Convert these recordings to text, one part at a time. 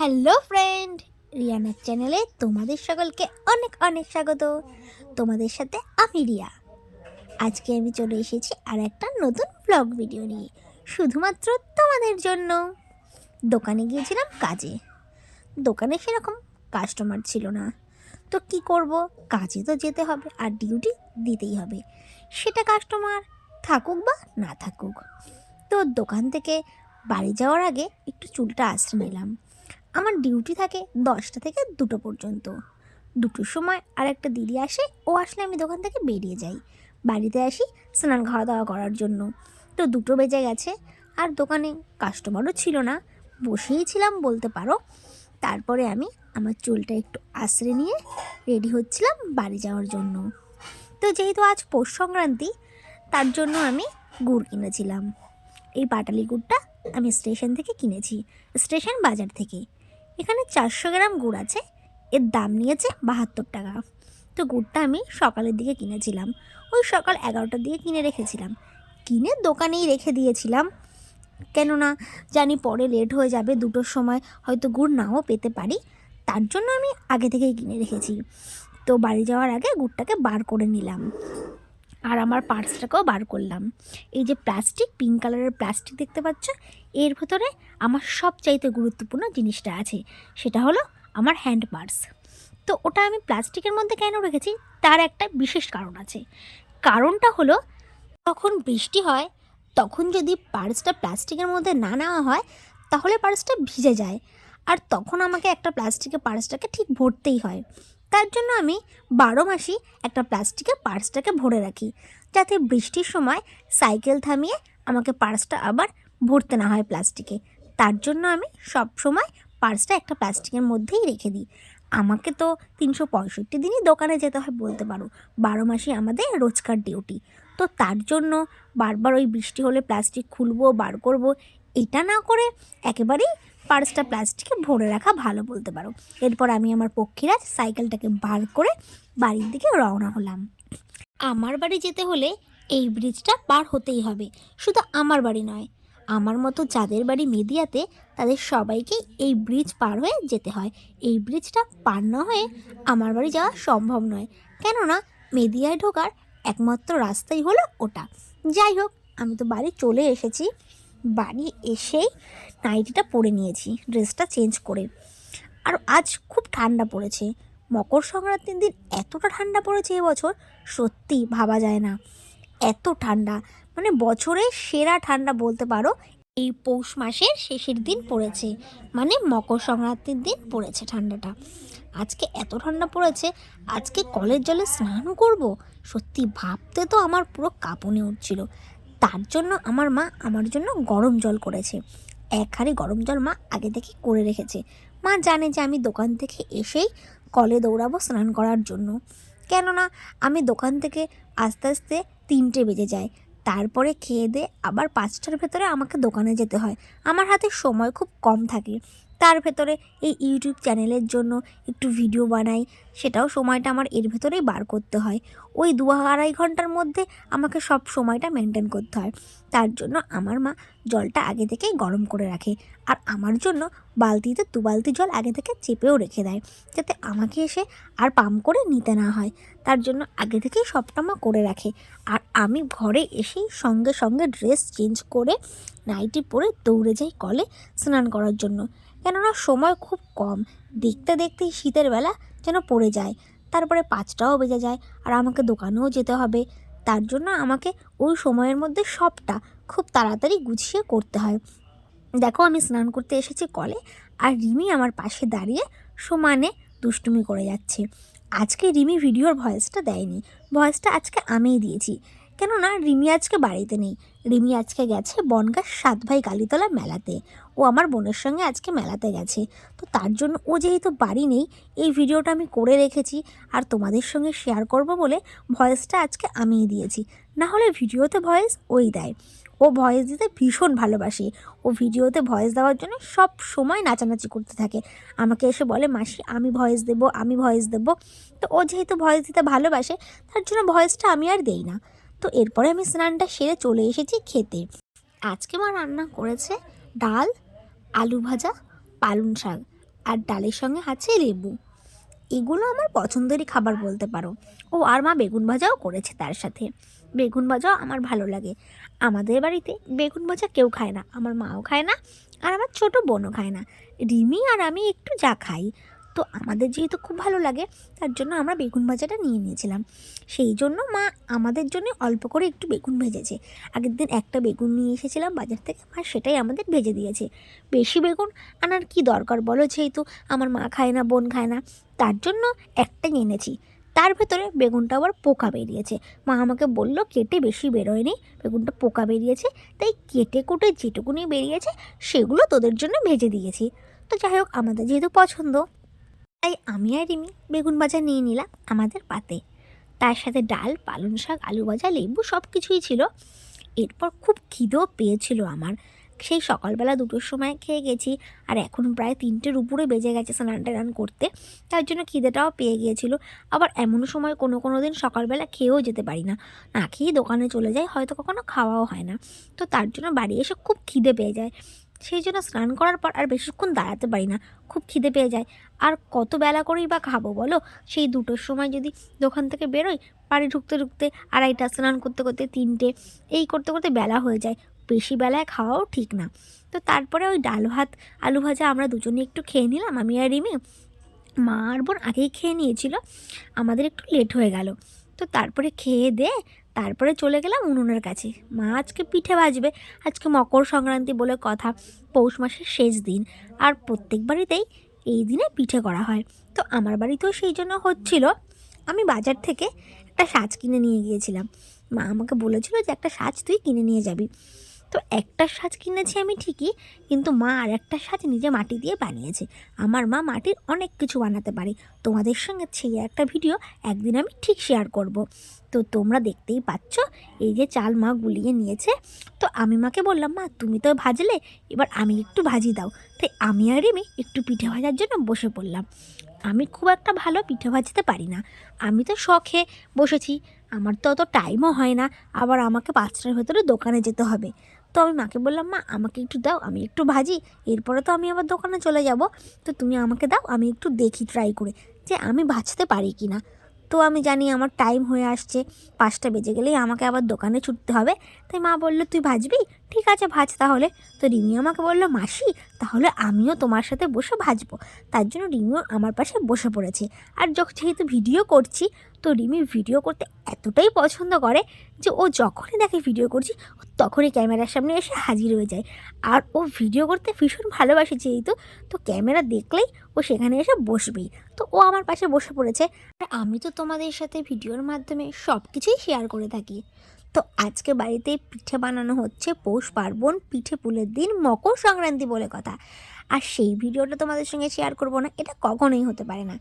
Hello friend, রিয়ানার চ্যানেলে তোমাদের সকলকে অনেক অনেক স্বাগত। তোমাদের সাথে আমি রিয়া। আজকে আমি চলে এসেছি আর একটা নতুন ব্লগ ভিডিও নিয়ে, শুধুমাত্র তোমাদের জন্য। দোকানে গিয়েছিলাম কাজে। দোকানে সেরকম কাস্টমার ছিল না, তো কি করব, কাজে তো যেতে হবে আর ডিউটি দিতেই হবে, সেটা কাস্টমার থাকুক বা না থাকুক। তো দোকান থেকে বাড়ি যাওয়ার আগে একটু চুলটা আঁচড়ে নিলাম। আমার ডিউটি থাকে 10টা থেকে 2টো পর্যন্ত। 2টোর সময় আর একটা দিদি আসে, ও আসলে আমি দোকান থেকে বেরিয়ে যাই, বাড়িতে আসি স্নান খাওয়া দাওয়া করার জন্য। তো 2টো বেজে গেছে আর দোকানে কাস্টমারও ছিল না, বসেই ছিলাম বলতে পারো। তারপরে আমি আমার চুলটা একটু আঁচড়ে নিয়ে রেডি হচ্ছিলাম বাড়ি যাওয়ার জন্য। তো যেহেতু আজ পৌষ সংক্রান্তি, তার জন্য আমি গুড় কিনেছিলাম। এই পাটালি গুড়টা আমি স্টেশন থেকে কিনেছি, স্টেশন বাজার থেকে। এখানে 400 গ্রাম গুড় আছে, এর দাম নিয়েছে 72 টাকা। তো গুড়টা আমি সকালের দিকে কিনেছিলাম, ওই সকাল 11টার দিকে কিনে রেখেছিলাম। কিনে দোকানেই রেখে দিয়েছিলাম, কেননা জানি পরে লেট হয়ে যাবে, 2টোর সময় হয়তো গুড় নাও পেতে পারি, তার জন্য আমি আগে থেকেই কিনে রেখেছি। তো বাড়ি যাওয়ার আগে গুড়টাকে বার করে নিলাম আর আমার পার্সটাকেও বার করলাম। এই যে প্লাস্টিক, পিঙ্ক কালারের প্লাস্টিক দেখতে পাচ্ছ, এর ভেতরে আমার সবচাইতে গুরুত্বপূর্ণ জিনিসটা আছে, সেটা হলো আমার হ্যান্ড পার্স। তো ওটা আমি প্লাস্টিকের মধ্যে কেন রেখেছি, তার একটা বিশেষ কারণ আছে। কারণটা হলো, যখন বৃষ্টি হয় তখন যদি পার্সটা প্লাস্টিকের মধ্যে না নেওয়া হয়, তাহলে পার্সটা ভিজে যায়, আর তখন আমাকে একটা প্লাস্টিকের পার্সটাকে ঠিক ভরতেই হয়। তার জন্য আমি 12 মাসই একটা প্লাস্টিকের পার্সটাকে ভরে রাখি, যাতে বৃষ্টির সময় সাইকেল থামিয়ে আমাকে পার্সটা আবার ভরতে না হয় প্লাস্টিকে। তার জন্য আমি সব সময় পার্সটা একটা প্লাস্টিকের মধ্যেই রেখে দিই। আমাকে তো 365 দিনই দোকানে যেতে হয় বলতে পারো, 12 মাসই আমাদের রোজকার ডিউটি। তো তার জন্য বারবার ওই বৃষ্টি হলে প্লাস্টিক খুলবো বার করব, এটা না করে একেবারেই পার্সটা প্লাস্টিকে ভরে রাখা ভালো বলতে পারো। এরপর আমি আমার পক্ষীরাজ সাইকেলটাকে বার করে বাড়ির দিকে রওনা হলাম। আমার বাড়ি যেতে হলে এই ব্রিজটা পার হতেই হবে, শুধু আমার বাড়ি নয়, আমার মতো যাদের বাড়ি মেদিয়াতে তাদের সবাইকে এই ব্রিজ পার হয়ে যেতে হয়। এই ব্রিজটা পার না হয়ে আমার বাড়ি যাওয়া সম্ভব নয়, কেননা মেদিয়ায় ঢোকার একমাত্র রাস্তাই হলো ওটা। যাই হোক, আমি তো বাড়ি চলে এসেছি। বাড়ি এসেই নাইটিটা পরে নিয়েছি, ড্রেসটা চেঞ্জ করে। আর আজ খুব ঠান্ডা পড়েছে, মকর সংক্রান্তির দিন এতটা ঠান্ডা পড়েছে এবছর, সত্যি ভাবা যায় না। এত ঠান্ডা, মানে বছরের সেরা ঠান্ডা বলতে পারো। এই পৌষ মাসের শেষের দিন পড়েছে, মানে মকর সংক্রান্তির দিন পড়েছে ঠান্ডাটা। আজকে এত ঠান্ডা পড়েছে, আজকে কলের জলে স্নান করব, সত্যি ভাবতে তো আমার পুরো কাঁপুনি উঠছিল। তার জন্য আমার মা আমার জন্য গরম জল করেছে। 1 হাঁড়ি গরম জল মা আগে থেকে করে রেখেছে। মা জানে যে আমি দোকান থেকে এসেই কলে দৌড়াবো স্নান করার জন্য, কেননা আমি দোকান থেকে আস্তে আস্তে 3টে বেজে যায়। তারপরে খেয়ে দিয়ে আবার 5টার ভেতরে আমাকে দোকানে যেতে হয়। আমার হাতে সময় খুব কম থাকে, তার ভেতরে এই ইউটিউব চ্যানেলের জন্য একটু ভিডিও বানাই, সেটাও সময়টা আমার এর ভেতরেই বার করতে হয়। ওই 2-2.5 ঘন্টার মধ্যে আমাকে সব সময়টা মেনটেন করতে হয়। তার জন্য আমার মা জলটা আগে থেকেই গরম করে রাখে, আর আমার জন্য বালতিতে 2 বালতি জল আগে থেকে চেপেও রেখে দেয়, যাতে আমাকে এসে আর পাম্প করে নিতে না হয়। তার জন্য আগে থেকেই সবটা মা করে রাখে। আর আমি ঘরে এসেই সঙ্গে সঙ্গে ড্রেস চেঞ্জ করে নাইটি পরে দৌড়ে যাই কলে স্নান করার জন্য, কেননা সময় খুব কম। দেখতে দেখতেই শীতের বেলা যেন পড়ে যায়, তারপরে 5টাও বেজে যায়, আর আমাকে দোকানেও যেতে হবে। তার জন্য আমাকে ওই সময়ের মধ্যে সবটা খুব তাড়াতাড়ি গুছিয়ে করতে হয়। দেখো, আমি স্নান করতে এসেছি কলে, আর রিমি আমার পাশে দাঁড়িয়ে সমানে দুষ্টুমি করে যাচ্ছে। আজকে রিমি ভিডিওর ভয়েসটা দেয়নি, ভয়েসটা আজকে আমিই দিয়েছি, কেননা রিমি আজকে বাড়িতে নেই। রিমি আজকে গেছে বনগাঁ 7 ভাই কালীতলা মেলাতে, ও আমার বোনের সঙ্গে আজকে মেলাতে গেছে। তো তার জন্য ও যেহেতু বাড়ি নেই, এই ভিডিওটা আমি করে রেখেছি আর তোমাদের সঙ্গে শেয়ার করব বলে ভয়েসটা আজকে আমিই দিয়েছি। না হলে ভিডিওতে ভয়েস ওই দেয়, ও ভয়েস দিতে ভীষণ ভালোবাসে। ও ভিডিওতে ভয়েস দেওয়ার জন্য সব সময় নাচানাচি করতে থাকে, আমাকে এসে বলে মাসি আমি ভয়েস দেবো, আমি ভয়েস দেবো। তো ও যেহেতু ভয়েস দিতে ভালোবাসে, তার জন্য ভয়েসটা আমি আর দেই না। তো এরপরে আমি স্নানটা সেরে চলে এসেছি খেতে। আজকে মা রান্না করেছে ডাল, আলু ভাজা, পালং শাক, আর ডালের সঙ্গে আছে লেবু। এগুলো আমার পছন্দেরই খাবার বলতে পারো। ও আর মা বেগুন ভাজাও করেছে তার সাথে। বেগুন ভাজাও আমার ভালো লাগে। আমাদের বাড়িতে বেগুন ভাজা কেউ খায় না, আমার মাও খায় না, আর আমার ছোটো বোনও খায় না। রিমি আর আমি একটু যা খাই। তো আমাদের যেহেতু খুব ভালো লাগে, তার জন্য আমরা বেগুন ভাজাটা নিয়ে নিয়েছিলাম। সেই জন্য মা আমাদের জন্য অল্প করে একটু বেগুন ভেজেছে। আগের দিন একটা বেগুন নিয়ে এসেছিলাম বাজার থেকে, মা সেটাই আমাদের ভেজে দিয়েছে। বেশি বেগুন আনার কি দরকার বলো, যেহেতু আমার মা খায় না, বোন খায় না, তার জন্য একটাই এনেছি। তার ভেতরে বেগুনটা আবার পোকা বেরিয়েছে। মা আমাকে বলল কেটে বেশি বেরোয়নি, বেগুনটা পোকা বেরিয়েছে, তাই কেটে কুটে যেটুকুনি বেরিয়েছে সেগুলো তোদের জন্য ভেজে দিয়েছি। তো যাই হোক, আমাদের যেহেতু পছন্দ, তাই আমি আর রিমি বেগুন ভাজা নিয়ে নিলাম আমাদের পাতে। তার সাথে ডাল, পালং শাক, আলু ভাজা, লেবু সব কিছুই ছিল। এরপর খুব খিদেও পেয়েছিল আমার। সেই সকালবেলা 2টোর সময় খেয়ে গেছি, আর এখন প্রায় 3টের উপরে বেজে গেছে স্নান টান করতে। তার জন্য খিদেটাও পেয়ে গিয়েছিল। আবার এমন সময় কোনো দিন সকালবেলা খেয়েও যেতে পারি না, না খেয়েই দোকানে চলে যাই, হয়তো কখনো খাওয়াও হয় না। তো তার জন্য বাড়ি এসে খুব খিদে পেয়ে যায়। সেই জন্য স্নান করার পর আর বেশিক্ষণ দাঁড়াতে পারি না, খুব খিদে পেয়ে যায়। আর কত বেলা করেই বা খাবো বলো? সেই 2টোর সময় যদি দোকান থেকে বেরোই, বাড়ি ঢুকতে ঢুকতে 2:30, স্নান করতে করতে 3টে, এই করতে করতে বেলা হয়ে যায়। বেশি বেলায় খাওয়াও ঠিক না। তো তারপরে ওই ডাল ভাত, আলু ভাজা আমরা দুজনে একটু খেয়ে নিলাম, আমি আর রিমি। মা আর বোন আগেই খেয়ে নিয়েছিল, আমাদের একটু লেট হয়ে গেল। তো তারপরে খেয়ে তারপরে চলে গেলাম উনুনের কাছে। মা আজকে পিঠে ভাজবে। আজকে মকর সংক্রান্তি বলে কথা, পৌষ মাসের শেষ দিন, আর প্রত্যেক বাড়িতেই এই দিনে পিঠে করা হয়। তো আমার বাড়িতেও সেই জন্য হচ্ছিল। আমি বাজার থেকে একটা সাজ কিনে নিয়ে গিয়েছিলাম। মা আমাকে বলেছিল যে একটা সাজ তুই কিনে নিয়ে যাবি। তো একটা সাজ কিনেছি আমি ঠিকই, কিন্তু মা আর একটা সাজ নিজে মাটি দিয়ে বানিয়েছে। আমার মা মাটির অনেক কিছু বানাতে পারে। তোমাদের সঙ্গে সেই একটা ভিডিও একদিন আমি ঠিক শেয়ার করব। তো তোমরা দেখতেই পাচ্ছ, এই যে চাল মা গুলিয়ে নিয়েছে। তো আমি মাকে বললাম, মা তুমি তো ভাজলে, এবার আমি একটু ভাজি দাও। তাই আমি আর রিমি একটু পিঠে ভাজার জন্য বসে পড়লাম। আমি খুব একটা ভালো পিঠে ভাজতে পারি না, আমি তো শখে বসেছি, আমার তো অত টাইমও হয় না, আবার আমাকে 5টার ভেতরে দোকানে যেতে হবে। তো আমি মাকে বললাম, মা আমাকে একটু দাও, আমি একটু ভাজি, এরপরে তো আমি আবার দোকানে চলে যাব। তো তুমি আমাকে দাও, আমি একটু দেখি ট্রাই করে যে আমি ভাজতে পারি কি না। তো আমি জানি আমার টাইম হয়ে আসছে, 5টা বেজে গেলেই আমাকে আবার দোকানে ছুটতে হবে। তাই মা বললো, তুই ভাজবি, ঠিক আছে ভাজ তাহলে। তো রিমি আমাকে বললো, মাসি তাহলে আমিও তোমার সাথে বসে ভাজবো। তার জন্য রিমিও আমার পাশে বসে পড়েছে। আর যেহেতু ভিডিও করছি, তো রিমি ভিডিও করতে এতটাই পছন্দ করে যে ও যখনই দেখে ভিডিও করছি, ও তখনই ক্যামেরার সামনে এসে হাজির হয়ে যায়। আর ও ভিডিও করতে ভীষণ ভালোবাসে যেহেতু, তো ক্যামেরা দেখলেই ও সেখানে এসে বসবেই। তো ও আমার পাশে বসে পড়েছে। আর আমি তো তোমাদের সাথে ভিডিওর মাধ্যমে সব কিছুই শেয়ার করে থাকি। তো আজকে বাড়িতে পিঠে বানানো হচ্ছে, পৌষ পার্বণ, পিঠে পুলের দিন, মকর সংক্রান্তি বলে কথা। আর সেই ভিডিওটা তোমাদের সঙ্গে শেয়ার করব না, এটা কখনোই হতে পারে না।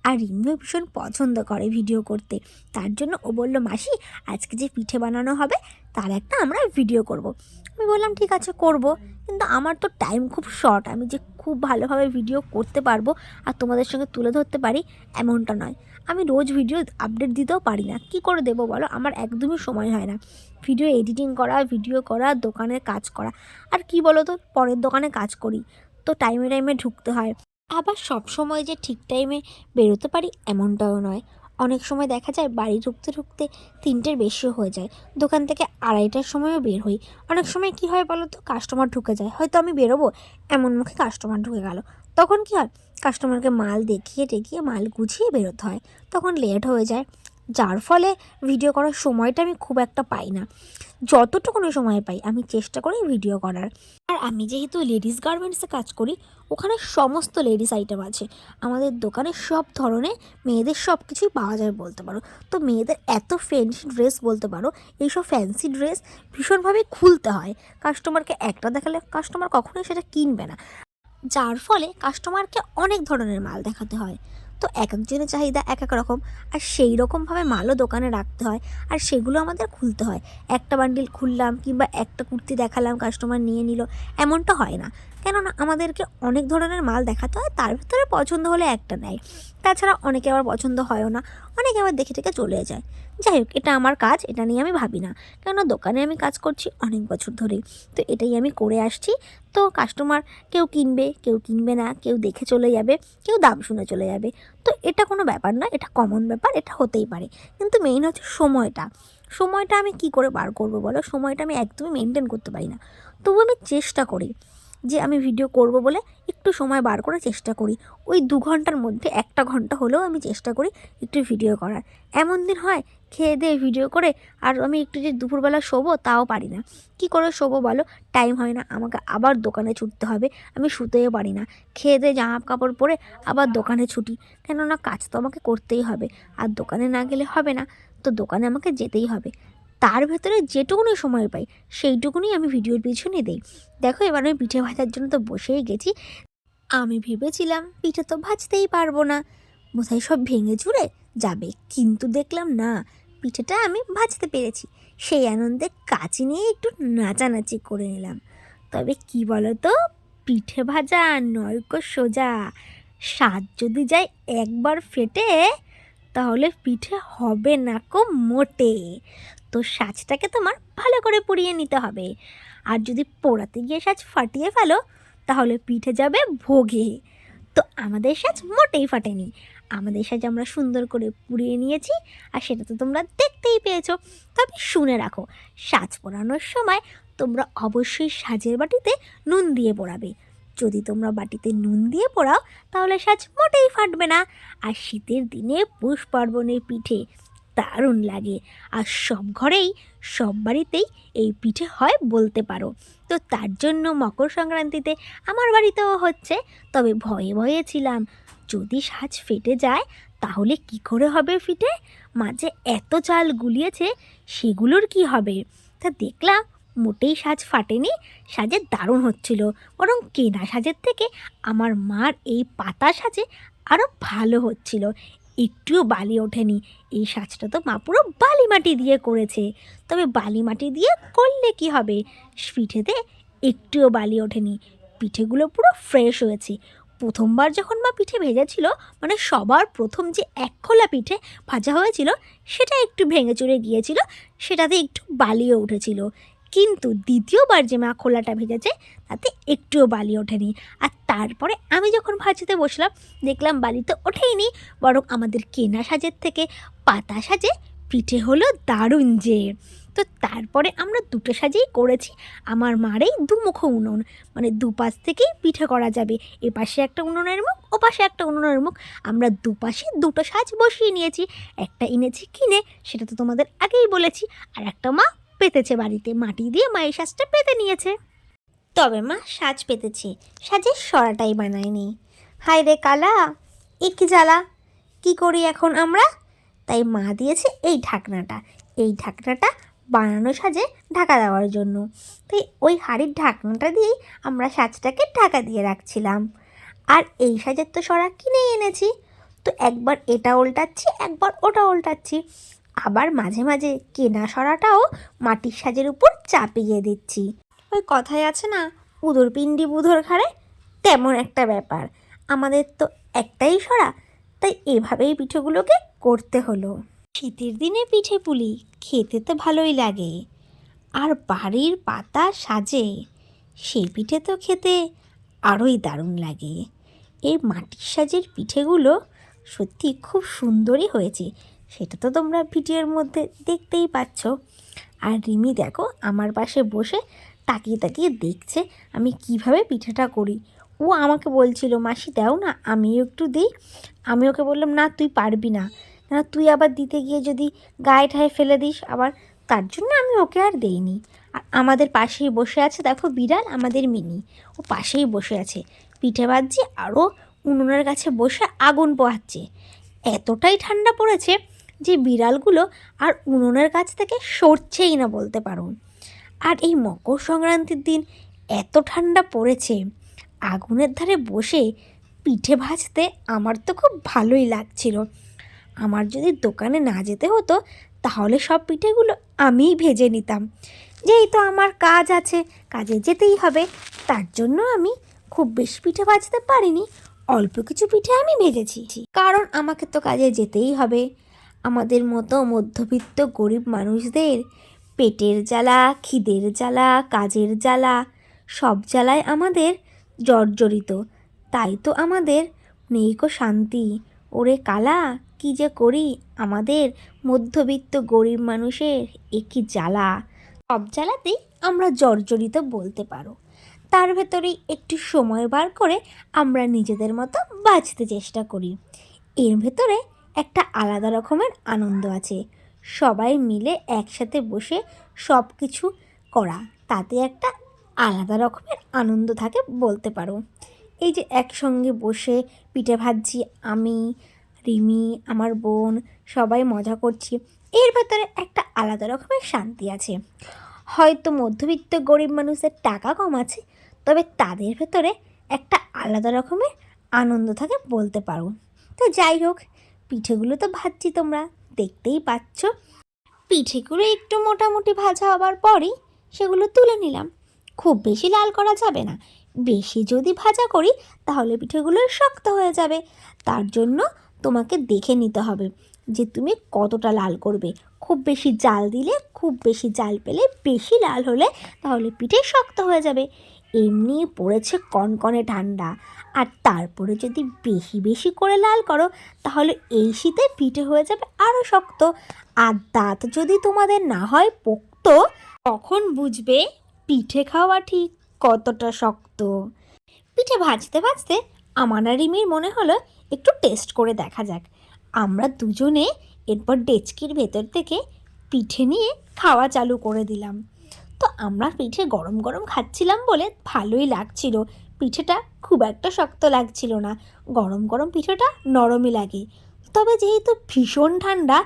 আর রিমিও ভীষণ পছন্দ করে ভিডিও করতে, তার জন্য ও বলল, মাসি আজকে যে পিঠে বানানো হবে তার একটা আমরা ভিডিও করব। আমি বললাম ঠিক আছে করব, কিন্তু আমার তো টাইম খুব শর্ট, আমি যে খুব ভালোভাবে ভিডিও করতে পারবো আর তোমাদের সঙ্গে তুলে ধরতে পারি এমনটা নয়। আমি রোজ ভিডিও আপডেট দিতেও পারি না, কি করে দেবো বলো? আমার একদমই সময় হয় না ভিডিও এডিটিং করা, ভিডিও করা, দোকানের কাজ করা। আর কি বলো তো, পরের দোকানে কাজ করি, তো টাইমে টাইমে ঢুকতে হয়। আবার সব সময় যে ঠিক টাইমে বেরোতে পারি এমনটাও নয়। অনেক সময় দেখা যায় বাড়ি ঢুকতে ঢুকতে 3টের বেশিও হয়ে যায়, দোকান থেকে 2:30টার সময়ও বের হই। অনেক সময় কি হয় বলো তো, কাস্টমার ঢুকে যায়, হয়তো আমি বেরোবো, এমন মুখে কাস্টমার ঢুকে গেল। তখন কি হয়, কাস্টমারকে মাল দেখিয়ে টেকিয়ে মাল গুছিয়ে বেরোতে হয়, তখন লেট হয়ে যায়। যার ফলে ভিডিও করার সময়টা আমি খুব একটা পাই না। যতটুকুনি সময় পাই আমি চেষ্টা করি ভিডিও করার। আর আমি যেহেতু লেডিস গার্মেন্টসে কাজ করি, ওখানে সমস্ত লেডিস আইটেম আছে। আমাদের দোকানে সব ধরনের মেয়েদের সব কিছুই পাওয়া যায় বলতে পারো। তো মেয়েদের এত ফ্যান্সি ড্রেস বলতে পারো, এইসব ফ্যান্সি ড্রেস ভীষণভাবে খুলতে হয়। কাস্টমারকে একটা দেখালে কাস্টমার কখনোই সেটা কিনবে না, যার ফলে কাস্টমারকে অনেক ধরনের মাল দেখাতে হয়। তো এক একজনের চাহিদা এক এক রকম, আর সেই রকমভাবে মালও দোকানে রাখতে হয়, আর সেগুলো আমাদের খুলতে হয়। একটা বান্ডিল খুললাম কিংবা একটা কুর্তি দেখালাম, কাস্টমার নিয়ে নিল, এমনটা হয় না। কেননা আমাদেরকে অনেক ধরনের মাল দেখাতে হয়, তার ভিতরে পছন্দ হলে একটা নেয়। তাছাড়া অনেকে আবার পছন্দ হয়ও না, অনেকে আবার দেখে টেকে চলে যায়। যাই হোক, এটা আমার কাজ, এটা নিয়ে আমি ভাবি না, কেননা দোকানে আমি কাজ করছি অনেক বছর ধরে, তো এটাই আমি করে আসছি। তো কাস্টমার কেউ কিনবে, কেউ কিনবে না, কেউ দেখে চলে যাবে, কেউ দাম শুনে চলে যাবে। তো এটা কোনো ব্যাপার না, এটা কমন ব্যাপার, এটা হতেই পারে। কিন্তু মেইন হচ্ছে সময়টা আমি কি করে বার করবো বলো? সময়টা আমি একদমই মেনটেন করতে পারি না। তবু আমি চেষ্টা করি যে আমি ভিডিও করব বলে একটু সময় বার করে চেষ্টা করি। ওই 2 ঘন্টার মধ্যে 1 ঘন্টা হলেও আমি চেষ্টা করি একটু ভিডিও করার। এমন দিন হয় খেয়ে দিয়ে ভিডিও করে আর আমি একটু যে দুপুরবেলা শোবো তাও পারি না। কি করে শোবো বলো? টাইম হয় না, আমাকে আবার দোকানে ছুটতে হবে। আমি শুতেও পারি না, খেয়ে দিয়ে জামা কাপড় পরে আবার দোকানে ছুটি, কেননা কাজ তো আমাকে করতেই হবে, আর দোকানে না গেলে হবে না। তো দোকানে আমাকে যেতেই হবে। তার ভেতরে যেটুকুনি সময় পাই সেইটুকুনি আমি ভিডিওর পিছনে দিই। দেখো, এবার আমি পিঠে ভাজার জন্য তো বসেই গেছি। আমি ভেবেছিলাম পিঠে তো ভাজতেই পারবো না, বোধহয় সব ভেঙে চুরে যাবে, কিন্তু দেখলাম না, পিঠেটা আমি ভাজতে পেরেছি। সেই আনন্দে কাঁচি নিয়ে একটু নাচানাচি করে নিলাম। তবে কি বলো তো, পিঠে ভাজা নয়কো সোজা, স্বাদ যদি যায় একবার ফেটে, তাহলে পিঠে হবে না কো মোটে। তো সাজটাকে তোমার ভালো করে পুড়িয়ে নিতে হবে, আর যদি পোড়াতে গিয়ে সাজ ফাটিয়ে ফেলো তাহলে পিঠে যাবে ভোগে। তো আমাদের সাজ মোটেই ফাটেনি, আমাদের সাজ আমরা সুন্দর করে পুড়িয়ে নিয়েছি, আর সেটা তো তোমরা দেখতেই পেয়েছো। তবে শুনে রাখো, সাজ পোড়ানোর সময় তোমরা অবশ্যই সাজের বাটিতে নুন দিয়ে পোড়াবে। যদি তোমরা বাটিতে নুন দিয়ে পোড়াও তাহলে সাজ মোটেই ফাটবে না। আর শীতের দিনে পৌষ পার্বণের পিঠে দারুণ লাগে, আর সব ঘরেই সব বাড়িতেই এই পিঠে হয় বলতে পারো। তো তার জন্য মকর সংক্রান্তিতে আমার বাড়িতেও হচ্ছে। তবে ভয়ে ভয়ে ছিলাম, যদি সাজ ফেটে যায় তাহলে কি করে হবে পিঠে? মাঝে এত চাল গুলিয়েছে, সেগুলোর কি হবে? তা দেখলাম মোটেই সাজ ফাটেনি, সাজে দারুণ হচ্ছিল। বরং কেনা সাজের থেকে আমার মার এই পাতা সাজে আরও ভালো হচ্ছিল, একটুও বালি ওঠেনি। এই সাজটা তো মা পুরো বালি মাটি দিয়ে করেছে। তবে বালি মাটি দিয়ে করলে কি হবে, পিঠেতে একটুও বালি ওঠেনি, পিঠেগুলো পুরো ফ্রেশ হয়েছে। প্রথমবার যখন মা পিঠে ভেজেছিল, মানে সবার প্রথম যে এক খোলা পিঠে ভাজা হয়েছিল, সেটা একটু ভেঙে চুরে গিয়েছিল, সেটাতে একটু বালিও উঠেছিল। কিন্তু দ্বিতীয়বার যে মা খোলাটা ভেজেছে তাতে একটুও বালি ওঠেনি। আর তারপরে আমি যখন ভাজতে বসলাম দেখলাম বালি তো ওঠেইনি, বরং আমাদের কেনা সাজের থেকে পাতা সাজে পিঠে হলো দারুণ যে। তো তারপরে আমরা দুটো সাজেই করেছি। আমার মার এই দুমুখো উনুন, মানে দুপাশ থেকেই পিঠে করা যাবে, এপাশে একটা উনুনের মুখ, ওপাশে একটা উনুনের মুখ। আমরা দুপাশে দুটো সাজ বসিয়ে নিয়েছি। একটা এনেছি কিনে, সেটা তো তোমাদের আগেই বলেছি, আর একটা মা পেতেছে বাড়িতে, মাটি দিয়ে মা এই সাজটা পেতে নিয়েছে। তবে মা সাজ পেতেছে, সাজের সরাটাই বানায়নি। হায় রে কালা, এ কি জ্বালা, কী করি এখন আমরা? তাই মা দিয়েছে এই ঢাকনাটা, এই ঢাকনাটা বানানো সাজে ঢাকা দেওয়ার জন্য। তাই ওই হাঁড়ির ঢাকনাটা দিয়েই আমরা সাজটাকে ঢাকা দিয়ে রাখছিলাম। আর এই সাজের তো সরা কিনেই এনেছি, তো একবার এটা উল্টাচ্ছি, একবার ওটা উল্টাচ্ছি, আবার মাঝে মাঝে কেনা সরাটাও মাটির সাজের উপর চাপিয়ে দিচ্ছি। ওই কথায় আছে না, উদর পিণ্ডি বুধর ঘাড়ে, তেমন একটা ব্যাপার। আমাদের তো একটাই সরা, তাই এভাবেই পিঠেগুলোকে করতে হলো। শীতের দিনে পিঠে পুলি খেতে তো ভালোই লাগে, আর বাড়ির পাতা সাজে সেই পিঠে তো খেতে আরোই দারুণ লাগে। এই মাটির সাজের পিঠেগুলো সত্যি খুব সুন্দরই হয়েছে, সেটা তো তোমরা ভিডিওর মধ্যে দেখতেই পাচ্ছ। আর রিমি দেখো আমার পাশে বসে তাকিয়ে তাকিয়ে দেখছে আমি কিভাবে পিঠেটা করি। ও আমাকে বলছিল, মাসি দাও না, আমিও একটু দিই। আমি ওকে বললাম, না তুই পারবি না, কেন তুই আবার দিতে গিয়ে যদি গায়ে ঠায়ে ফেলে দিস আবার, তার জন্য আমি ওকে আর দেইনি। আর আমাদের পাশেই বসে আছে দেখো বিড়াল, আমাদের মিনি, ও পাশেই বসে আছে পিঠে ভাজছে, আরও উনুনের কাছে বসে আগুন পোহাচ্ছে। এতটাই ঠান্ডা পড়েছে যে বিড়ালগুলো আর উনুনের কাছ থেকে সরছেই না বলতে পারো। আর এই মকর সংক্রান্তির দিন এত ঠান্ডা পড়েছে, আগুনের ধারে বসে পিঠে ভাজতে আমার তো খুব ভালোই লাগছিল। আমার যদি দোকানে না যেতে হতো তাহলে সব পিঠেগুলো আমিই ভেজে নিতাম। যেহেতু আমার কাজ আছে, কাজে যেতেই হবে, তার জন্য আমি খুব বেশি পিঠে ভাজতে পারিনি, অল্প কিছু পিঠে আমি ভেজেছি, কারণ আমাকে তো কাজে যেতেই হবে। আমাদের মতো মধ্যবিত্ত গরিব মানুষদের পেটের জ্বালা, খিদের জ্বালা, কাজের জ্বালা, সব জ্বালায় আমাদের জর্জরিত। তাই তো আমাদের নেই কো শান্তি। ওরে কালা, কি যে করি আমাদের মধ্যবিত্ত গরিব মানুষের, এ কি জ্বালা। সব জ্বালাতেই আমরা জর্জরিত বলতে পারো। তার ভেতরেই একটু সময় বার করে আমরা নিজেদের মতো বাঁচতে চেষ্টা করি। এর ভেতরে একটা আলাদা রকমের আনন্দ আছে। সবাই মিলে একসাথে বসে সব কিছু করা, তাতে একটা আলাদা রকমের আনন্দ থাকে বলতে পারো। এই যে একসঙ্গে বসে পিঠে ভাজছি, আমি, রিমি, আমার বোন, সবাই মজা করছি, এর ভেতরে একটা আলাদা রকমের শান্তি আছে। হয়তো মধ্যবিত্ত গরিব মানুষের টাকা কম আছে, তবে তাদের ভেতরে একটা আলাদা রকমের আনন্দ থাকে বলতে পারো। তো যাই হোক, পিঠেগুলো তো ভাজছি, তোমরা দেখতেই পাচ্ছ। পিঠেগুলো একটু মোটামুটি ভাজা হবার পরই সেগুলো তুলে নিলাম। খুব বেশি লাল করা যাবে না, বেশি যদি ভাজা করি তাহলে পিঠেগুলো শক্ত হয়ে যাবে। তার জন্য তোমাকে দেখে নিতে হবে যে তুমি কতটা লাল করবে। খুব বেশি জাল দিলে, খুব বেশি জাল পেলে, বেশি লাল হলে তাহলে পিঠে শক্ত হয়ে যাবে। এমনি পড়েছে কনকনে ঠান্ডা, আর তারপরে যদি বেশি বেশি করে লাল করো তাহলে এই শীতে পিঠে হয়ে যাবে আরও শক্ত। আর দাঁত যদি তোমাদের না হয় পোক্ত, তখন বুঝবে পিঠে খাওয়া ঠিক কতটা শক্ত। পিঠে ভাজতে ভাজতে আমার আর রিমির মনে হলো একটু টেস্ট করে দেখা যাক। আমরা দুজনে এরপর ডেচকির ভেতর থেকে পিঠে নিয়ে খাওয়া চালু করে দিলাম। তো আমরা পিঠে গরম গরম খাচ্ছিলাম বলে ভালোই লাগছিল। পিঠেটা খুব একটা শক্ত লাগছিল না, গরম গরম পিঠেটা নরমই লাগে। তবে যেহেতু ভীষণ ঠান্ডা,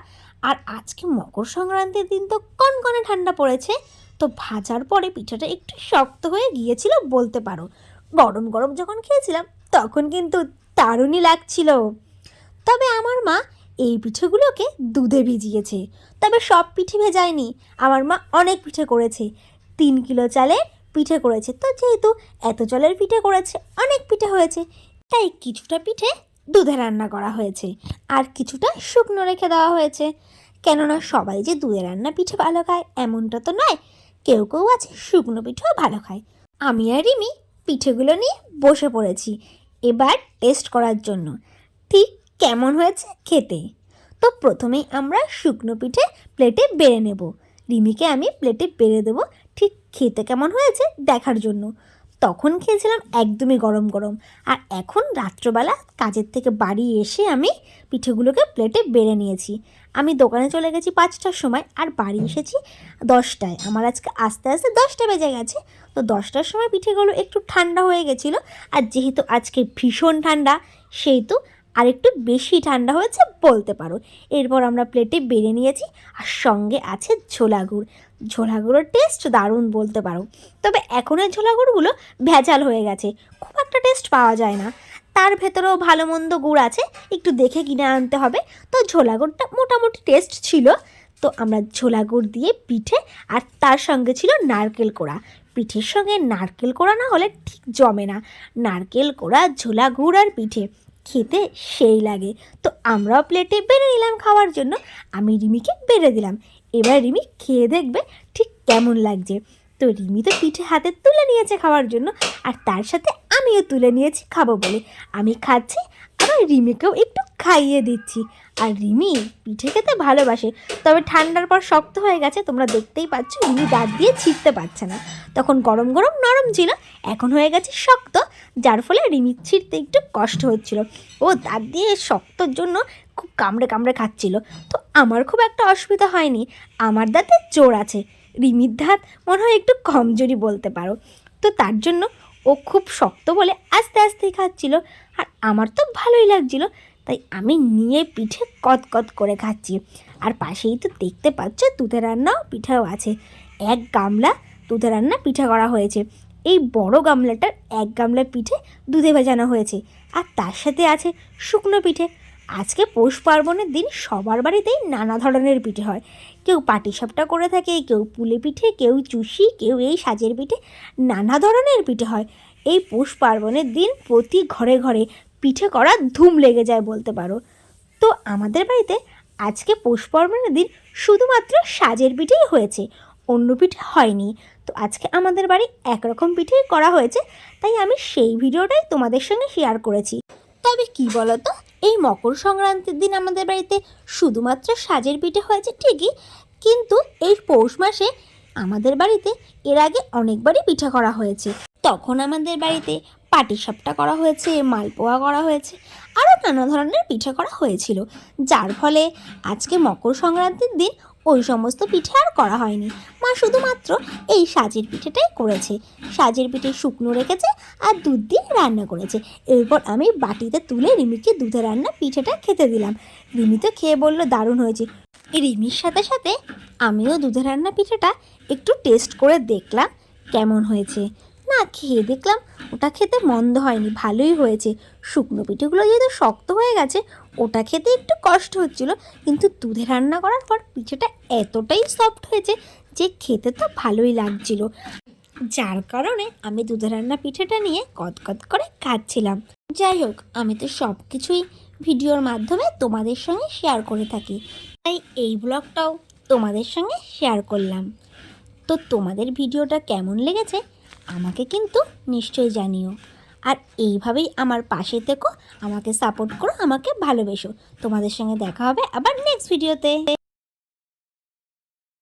আর আজকে মকর সংক্রান্তির দিন তো কনকনে ঠান্ডা পড়েছে, তো ভাজার পরে পিঠেটা একটু শক্ত হয়ে গিয়েছিল বলতে পারো। গরম গরম যখন খেয়েছিলাম তখন কিন্তু দারুণই লাগছিল। তবে আমার মা এই পিঠেগুলোকে দুধে ভিজিয়েছে। তবে সব পিঠে ভেজায়নি, আমার মা অনেক পিঠে করেছে। 3 কিলো চালের পিঠে করেছে, তো যেহেতু এত চালের পিঠে করেছে, অনেক পিঠে হয়েছে, তাই কিছুটা পিঠে দুধে রান্না করা হয়েছে আর কিছুটা শুকনো রেখে দেওয়া হয়েছে। কেননা সবাই যে দুধে রান্না পিঠে ভালো খায় এমনটা তো নয়, কেউ কেউ আছে শুকনো পিঠেও ভালো খায়। আমি আর রিমি পিঠেগুলো নিয়ে বসে পড়েছি এবার টেস্ট করার জন্য ঠিক কেমন হয়েছে খেতে। তো প্রথমেই আমরা শুকনো পিঠে প্লেটে বেড়ে নেব। রিমিকে আমি প্লেটে বেড়ে দেবো ঠিক খেতে কেমন হয়েছে দেখার জন্য। তখন খেয়েছিলাম একদমই গরম গরম, আর এখন রাত্রবেলা কাজের থেকে বাড়ি এসে আমি পিঠেগুলোকে প্লেটে বেড়ে নিয়েছি। আমি দোকানে চলে গেছি 5টার সময়, আর বাড়ি এসেছি 10টায়। আমার আজকে আস্তে আস্তে 10টা বেজে গেছে। তো 10টার সময় পিঠেগুলো একটু ঠান্ডা হয়ে গেছিলো, আর যেহেতু আজকে ভীষণ ঠান্ডা সেহেতু আর একটু বেশি ঠান্ডা হয়েছে বলতে পারো। এরপর আমরা প্লেটে বেড়ে নিয়েছি, আর সঙ্গে আছে ছোলা গুড়। ছোলা গুঁড়োর টেস্ট দারুণ বলতে পারো। তবে এখনের ছোলা গুড়গুলো ভেজাল হয়ে গেছে, খুব একটা টেস্ট পাওয়া যায় না। তার ভেতরেও ভালো মন্দ গুড় আছে, একটু দেখে কিনে আনতে হবে। তো ছোলা গুড়টা মোটামুটি টেস্ট ছিল। তো আমরা ছোলা গুড় দিয়ে পিঠে, আর তার সঙ্গে ছিল নারকেল কোড়া। পিঠের সঙ্গে নারকেল কোড়া না হলে ঠিক জমে না। নারকেল কোড়া, ছোলা গুড় আর পিঠে খেতে সেই লাগে। তো আমরাও প্লেটে বেড়ে নিলাম খাওয়ার জন্য। আমি রিমিকে বেড়ে দিলাম, এবার রিমি খেয়ে দেখবে ঠিক কেমন লাগছে। তো রিমি তো পিঠে হাতে তুলে নিয়েছে খাওয়ার জন্য, আর তার সাথে আমিও তুলে নিয়েছি খাবো বলে। আমি খাচ্ছি, আবার রিমিকেও একটু খাইয়ে দিচ্ছি। আর রিমি পিঠে খেতে ভালোবাসে, তবে ঠান্ডার পর শক্ত হয়ে গেছে, তোমরা দেখতেই পাচ্ছ। রিমি দাঁত দিয়ে ছিঁড়তে পারছে না, তখন গরম গরম নরম ছিল, এখন হয়ে গেছে শক্ত, যার ফলে রিমি ছিঁড়তে একটু কষ্ট হচ্ছিল। ও দাঁত দিয়ে শক্তর জন্য খুব কামড়ে কামড়ে খাচ্ছিল। তো আমার খুব একটা অসুবিধা হয়নি, আমার দাঁতে জোর আছে। রিমির দাঁত মনে হয় একটু কমজোরি বলতে পারো। তো তার জন্য ও খুব শক্ত বলে আস্তে আস্তেই খাচ্ছিল, আর আমার তো ভালোই লাগছিল, তাই আমি নিয়ে পিঠে কত করে খাচ্ছি। আর পাশেই তো দেখতে পাচ্ছ দুধে রান্নাও পিঠাও আছে। 1 গামলা দুধে রান্না পিঠা করা হয়েছে। এই বড় গামলাটার 1 গামলা পিঠে দুধে ভেজানো হয়েছে, আর তার সাথে আছে শুকনো পিঠে। আজকে পৌষ পার্বণের দিন সবার বাড়িতেই নানা ধরনের পিঠে হয়। কেউ পাটিসাপটা করে থাকে, কেউ পুলে পিঠে, কেউ চুষি, কেউ এই সাজের পিঠে, নানা ধরনের পিঠে হয়। এই পৌষ পার্বণের দিন প্রতি ঘরে ঘরে পিঠে করা ধুম লেগে যায় বলতে পারো। তো আমাদের বাড়িতে আজকে পৌষ পার্বণের দিন শুধুমাত্র সাজের পিঠেই হয়েছে, অন্য পিঠে হয়নি। তো আজকে আমাদের বাড়ি একরকম পিঠেই করা হয়েছে, তাই আমি সেই ভিডিওটাই তোমাদের সঙ্গে শেয়ার করেছি। তবে কি বলো তো, এই মকর সংক্রান্তির দিন আমাদের বাড়িতে শুধুমাত্র সাজের পিঠে হয়েছে ঠিকই, কিন্তু এই পৌষ মাসে আমাদের বাড়িতে এর আগে অনেকবারই পিঠা করা হয়েছে। তখন আমাদের বাড়িতে পাটিসাপটা করা হয়েছে, মালপোয়া করা হয়েছে, আরও নানা ধরনের পিঠা করা হয়েছিল, যার ফলে আজকে মকর সংক্রান্তির দিন ওই সমস্ত পিঠে আর করা হয়নি। মা শুধুমাত্র এই সাজের পিঠেটাই করেছে। সাজের পিঠে শুকনো রেখেছে আর দুধ দিয়ে রান্না করেছে। এরপর আমি বাটিতে তুলে রিমিকে দুধে রান্না পিঠেটা খেতে দিলাম। রিমি তো খেয়ে বললো দারুণ হয়েছে। রিমির সাথে সাথে আমিও দুধে রান্না পিঠেটা একটু টেস্ট করে দেখলাম কেমন হয়েছে। না, খেয়ে দেখলাম ওটা খেতে মন্দ হয়নি, ভালোই হয়েছে। শুকনো পিঠেগুলো যেহেতু শক্ত হয়ে গেছে, ওটা খেতে একটু কষ্ট হচ্ছিল, কিন্তু দুধে রান্না করার পর পিঠেটা এতটাই সফট হয়েছে যে খেতে তো ভালোই লাগছিল, যার কারণে আমি দুধে রান্না পিঠেটা নিয়ে কদকদ করে খাচ্ছিলাম। যাই হোক, আমি তো সব কিছুই ভিডিওর মাধ্যমে তোমাদের সঙ্গে শেয়ার করে থাকি, তাই এই ব্লগটাও তোমাদের সঙ্গে শেয়ার করলাম। তো তোমাদের ভিডিওটা কেমন লেগেছে আমাকে কিন্তু নিশ্চয়ই জানিও, আর এইভাবেই আমার পাশে থেকো, আমাকে সাপোর্ট করো, আমাকে ভালোবেসো। তোমাদের সঙ্গে দেখা হবে আবার নেক্সট ভিডিওতে।